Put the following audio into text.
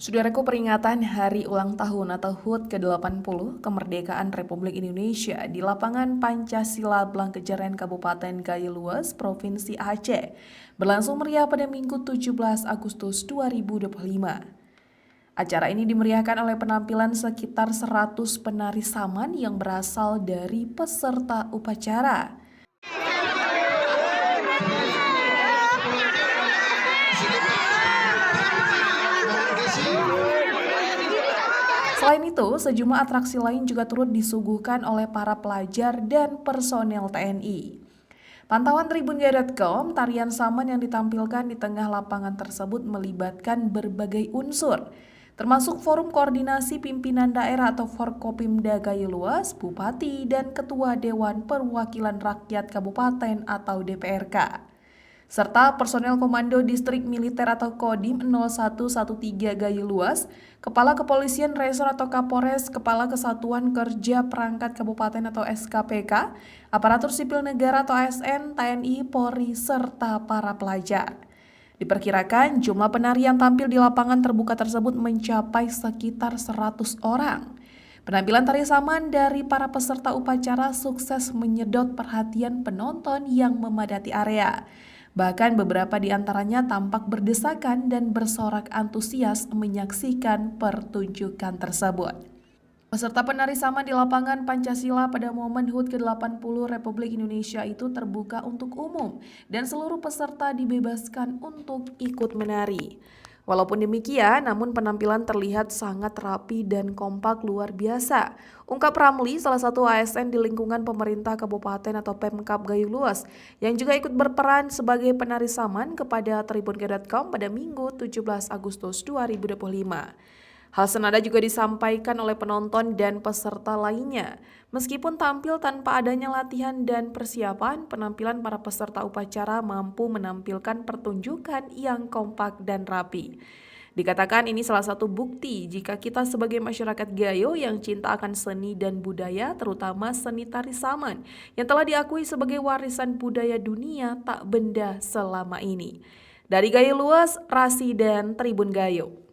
Saudaraku, peringatan Hari Ulang Tahun atau HUT ke-80 Kemerdekaan Republik Indonesia di lapangan Pancasila Blangkejaren Kabupaten Gayo-Luas, Provinsi Aceh berlangsung meriah pada Minggu 17 Agustus 2025. Acara ini dimeriahkan oleh penampilan sekitar 100 penari saman yang berasal dari peserta upacara. Selain itu, sejumlah atraksi lain juga turut disuguhkan oleh para pelajar dan personel TNI. Pantauan Tribunjaya.com, tarian saman yang ditampilkan di tengah lapangan tersebut melibatkan berbagai unsur, termasuk Forum Koordinasi Pimpinan Daerah atau Forkopimda Gayo-Luas, Bupati, dan Ketua Dewan Perwakilan Rakyat Kabupaten atau DPRK. Serta personel Komando Distrik Militer atau Kodim 0113 Gayo-Luas, Kepala Kepolisian Resor atau Kapolres, Kepala Kesatuan Kerja Perangkat Kabupaten atau SKPK, Aparatur Sipil Negara atau ASN, TNI, Polri, serta para pelajar. Diperkirakan jumlah penari yang tampil di lapangan terbuka tersebut mencapai sekitar 100 orang. Penampilan tari saman dari para peserta upacara sukses menyedot perhatian penonton yang memadati area. Bahkan beberapa di antaranya tampak berdesakan dan bersorak antusias menyaksikan pertunjukan tersebut. Peserta penari saman di lapangan Pancasila pada momen HUT ke-80 Republik Indonesia itu terbuka untuk umum dan seluruh peserta dibebaskan untuk ikut menari. Walaupun demikian, namun penampilan terlihat sangat rapi dan kompak luar biasa. Ungkap Ramli, salah satu ASN di lingkungan pemerintah kabupaten atau Pemkab Gayo-Luas, yang juga ikut berperan sebagai penari saman kepada Tribunjaya.com pada Minggu 17 Agustus 2025. Hal senada juga disampaikan oleh penonton dan peserta lainnya. Meskipun tampil tanpa adanya latihan dan persiapan, penampilan para peserta upacara mampu menampilkan pertunjukan yang kompak dan rapi. Dikatakan ini salah satu bukti jika kita sebagai masyarakat Gayo yang cinta akan seni dan budaya, terutama seni tari saman, yang telah diakui sebagai warisan budaya dunia tak benda selama ini. Dari Gayo-Luas, Rasi dan Tribun Gayo.